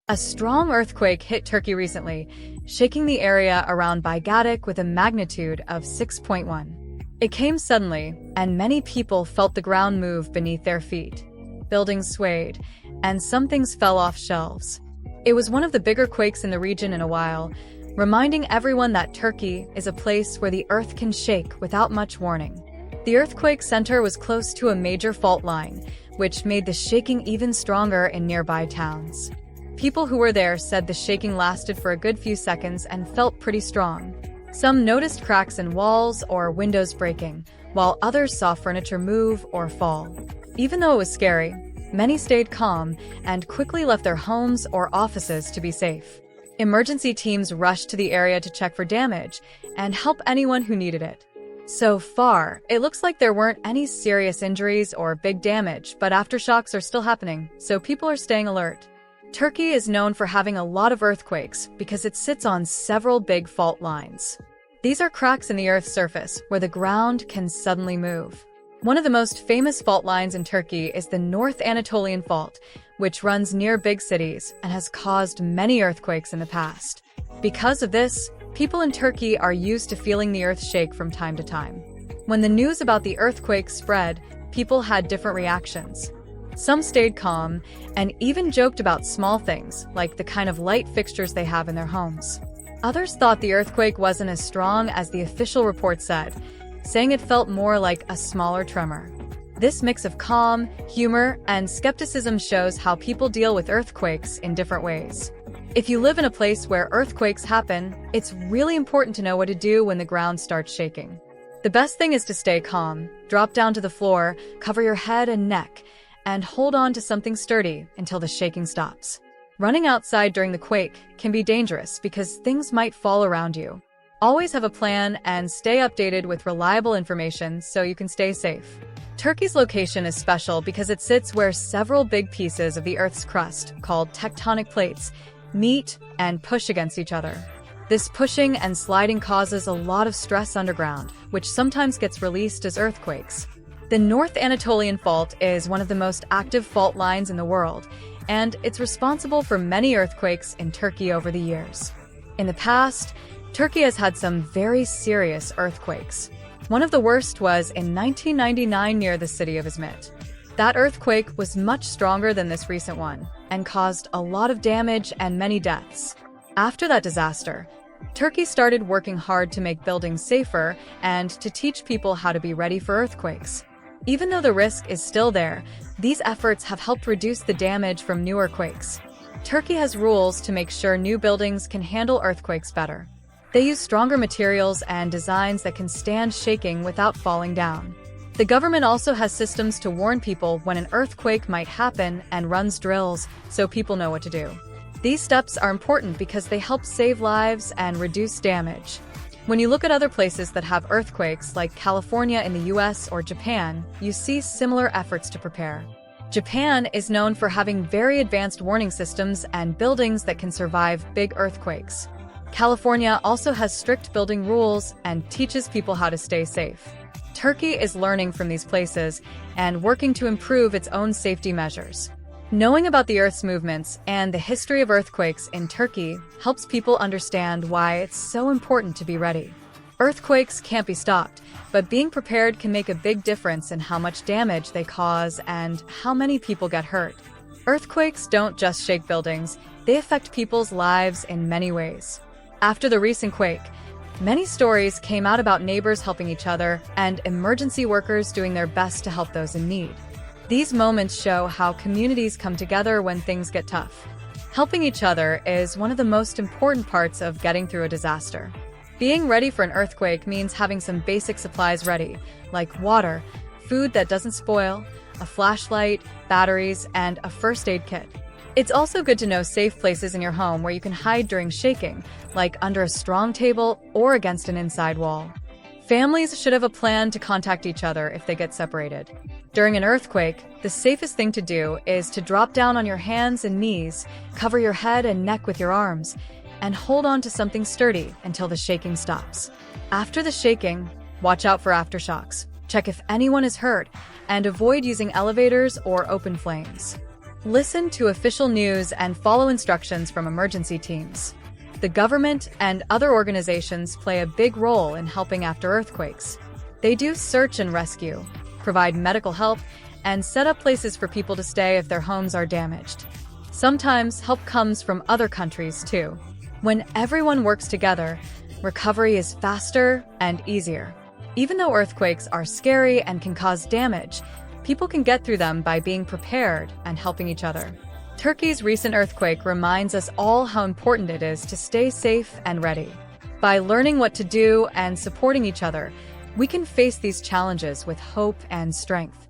A strong earthquake hit Turkey recently, shaking the area around Baygadik with a magnitude of 6.1. It came suddenly, and many people felt the ground move beneath their feet. Buildings swayed, and some things fell off shelves. It was one of the bigger quakes in the region in a while, reminding everyone that Turkey is a place where the earth can shake without much warning. The earthquake center was close to a major fault line, which made the shaking even stronger in nearby towns. People who were there said the shaking lasted for a good few seconds and felt pretty strong. Some noticed cracks in walls or windows breaking, while others saw furniture move or fall. Even though it was scary, many stayed calm and quickly left their homes or offices to be safe. Emergency teams rushed to the area to check for damage and help anyone who needed it. So far, it looks like there weren't any serious injuries or big damage, but aftershocks are still happening, so people are staying alert. Turkey is known for having a lot of earthquakes because it sits on several big fault lines. These are cracks in the Earth's surface where the ground can suddenly move. One of the most famous fault lines in Turkey is the North Anatolian Fault, which runs near big cities and has caused many earthquakes in the past. Because of this, people in Turkey are used to feeling the earth shake from time to time. When the news about the earthquake spread, people had different reactions. Some stayed calm and even joked about small things, like the kind of light fixtures they have in their homes. Others thought the earthquake wasn't as strong as the official report said, saying it felt more like a smaller tremor. This mix of calm, humor, and skepticism shows how people deal with earthquakes in different ways. If you live in a place where earthquakes happen, it's really important to know what to do when the ground starts shaking. The best thing is to stay calm, drop down to the floor, cover your head and neck, and hold on to something sturdy until the shaking stops. Running outside during the quake can be dangerous because things might fall around you. Always have a plan and stay updated with reliable information so you can stay safe. Turkey's location is special because it sits where several big pieces of the Earth's crust, called tectonic plates, meet and push against each other. This pushing and sliding causes a lot of stress underground, which sometimes gets released as earthquakes. The North Anatolian Fault is one of the most active fault lines in the world, and it's responsible for many earthquakes in Turkey over the years. In the past, Turkey has had some very serious earthquakes. One of the worst was in 1999 near the city of Izmit. That earthquake was much stronger than this recent one and caused a lot of damage and many deaths. After that disaster, Turkey started working hard to make buildings safer and to teach people how to be ready for earthquakes. Even though the risk is still there, these efforts have helped reduce the damage from newer quakes. Turkey has rules to make sure new buildings can handle earthquakes better. They use stronger materials and designs that can stand shaking without falling down. The government also has systems to warn people when an earthquake might happen and runs drills so people know what to do. These steps are important because they help save lives and reduce damage. When you look at other places that have earthquakes, like California in the US or Japan, you see similar efforts to prepare. Japan is known for having very advanced warning systems and buildings that can survive big earthquakes. California also has strict building rules and teaches people how to stay safe. Turkey is learning from these places and working to improve its own safety measures. Knowing about the Earth's movements and the history of earthquakes in Turkey helps people understand why it's so important to be ready. Earthquakes can't be stopped, but being prepared can make a big difference in how much damage they cause and how many people get hurt. Earthquakes don't just shake buildings, they affect people's lives in many ways. After the recent quake, many stories came out about neighbors helping each other and emergency workers doing their best to help those in need. These moments show how communities come together when things get tough. Helping each other is one of the most important parts of getting through a disaster. Being ready for an earthquake means having some basic supplies ready, like water, food that doesn't spoil, a flashlight, batteries, and a first aid kit. It's also good to know safe places in your home where you can hide during shaking, like under a strong table or against an inside wall. Families should have a plan to contact each other if they get separated. During an earthquake, the safest thing to do is to drop down on your hands and knees, cover your head and neck with your arms, and hold on to something sturdy until the shaking stops. After the shaking, watch out for aftershocks, check if anyone is hurt, and avoid using elevators or open flames. Listen to official news and follow instructions from emergency teams. The government and other organizations play a big role in helping after earthquakes. They do search and rescue, provide medical help, and set up places for people to stay if their homes are damaged. Sometimes help comes from other countries too. When everyone works together, recovery is faster and easier. Even though earthquakes are scary and can cause damage, people can get through them by being prepared and helping each other. Turkey's recent earthquake reminds us all how important it is to stay safe and ready. By learning what to do and supporting each other, we can face these challenges with hope and strength.